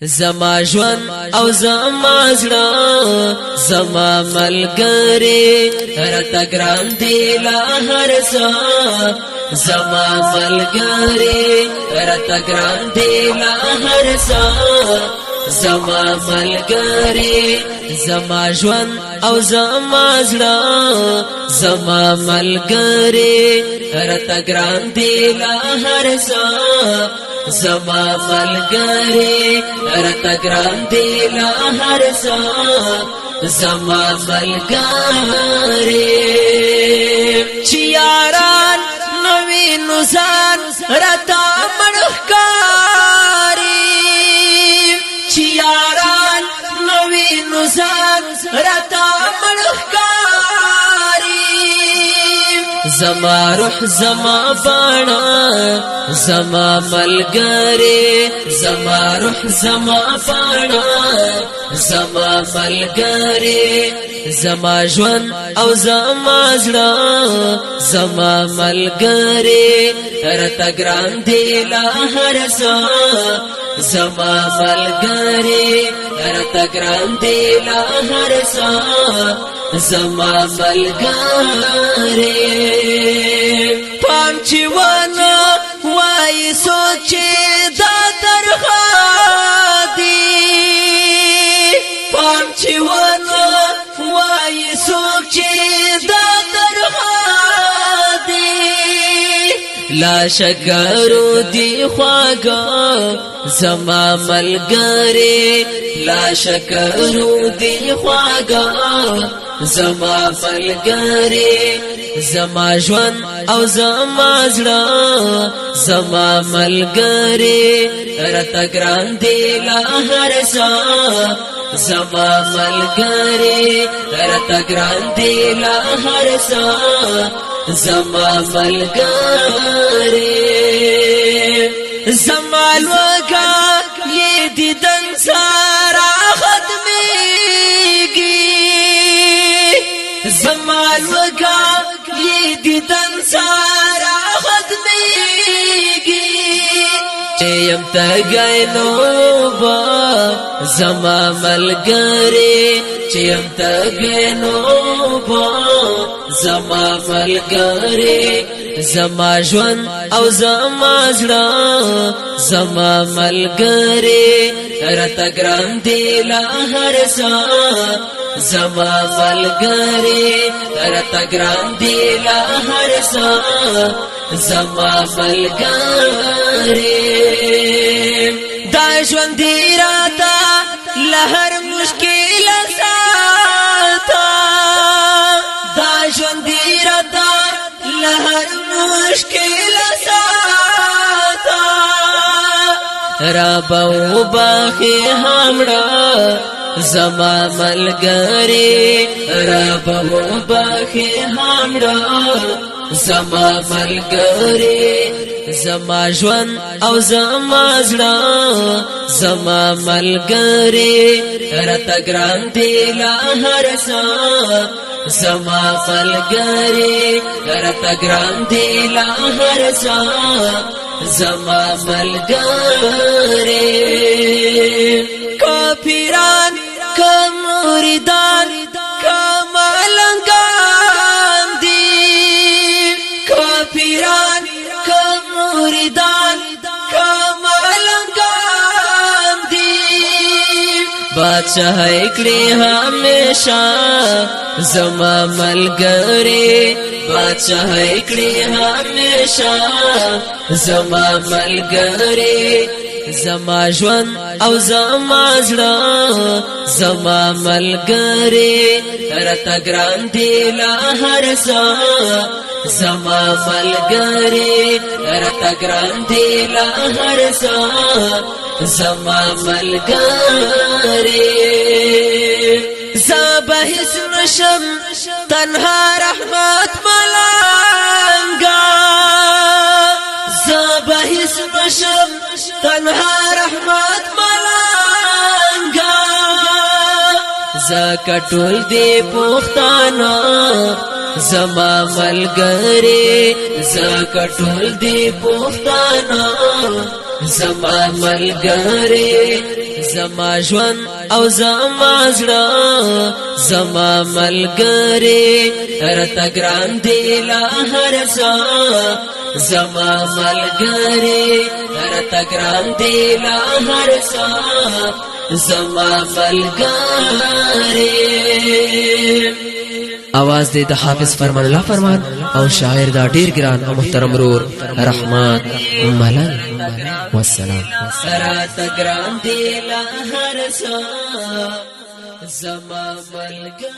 زما ژوند او زما زړه زما ملګری راته ګران دی لا هر څه زما ملګری راته ګران دی لا هر څه زما ملګری زما ژوند او زما زړه زما ملګری راته ګران دی لا هر څه زما ملګری راته ګران دی لا هر څه زما ملګری چې یاران نوې نوزان راته مړښکاري چې یاران نوې نوزان راته مړښکاري زما روح زما باڼه زما ملګری زما روح زما باڼه زما ملګری زما ژوند او زما زړه زما ملګری راته ګران دی لا هر څه زما ملګری راته ګران دی لا هر څه زما ملګری پام چې ونه وای سوچ دا درخوا دی پام چې ونه وای سوچ دا درخوا دی لا شکرو دی خواږه زما ملګری لا شکرو دی خواږه زما ملګری زما ژوند او زما زړه زما ملګری راته ګران دی لا هر څه زما ملګری راته ګران دی لا هر څه زما ملګری زما لوګه یې دیدن سره ختمېږي زما لوګه یې دیدن سره ختمېږي چې یم تږی نو به زما ملګری چې یم تږی نو به زما ملګری زما ژوند او زما زړه زما ملګری راته ګران دی لا هر څه زما ملګری راته ګران دی لا هر څه زما ملګری دا ژوند دی راته له هر مشکل ساته دا ژوند دی راته له هر مشکل ساته رب او باخي همړه زما ملګری رب او باخي همړه زما ملګری زما ژوند او زما زړه زما ملګری راته ګران دی لا هر څه زما ملګری راته ګران دی لا هر څه زما ملګری کافران کمریدان کمالنګان دي کافران کمریدان کمالنګان دي بادشاہ کړي همیشه زما ملګری بادشاہ کړي همیشه زما ملګری زما ژوند او زما زړه زما ملګری راته ګران دی لا هر څه زما ملګری راته ګران دی لا هر څه زما ملګری زبا هیڅ نشم تنها رحمت ملنګا زبا هیڅ نشم تنها رحمت ملنګا زکه ټول دی پښتانه زما ملګری زکه ټول دی پښتانه زما ملګری زما ژوند او زما زړه زما ملګری رته ګران دی لا هر څه زما ملګری رته ګران دی لا هر څه زما ملګری आवाज दे द हाफिज फरमान ला फरमान और शायर दा ढेर गिरान और मुहतरम रोर रहमान मलन वस्सलाम सरात ग्रान दिला हर सा जमा मलगा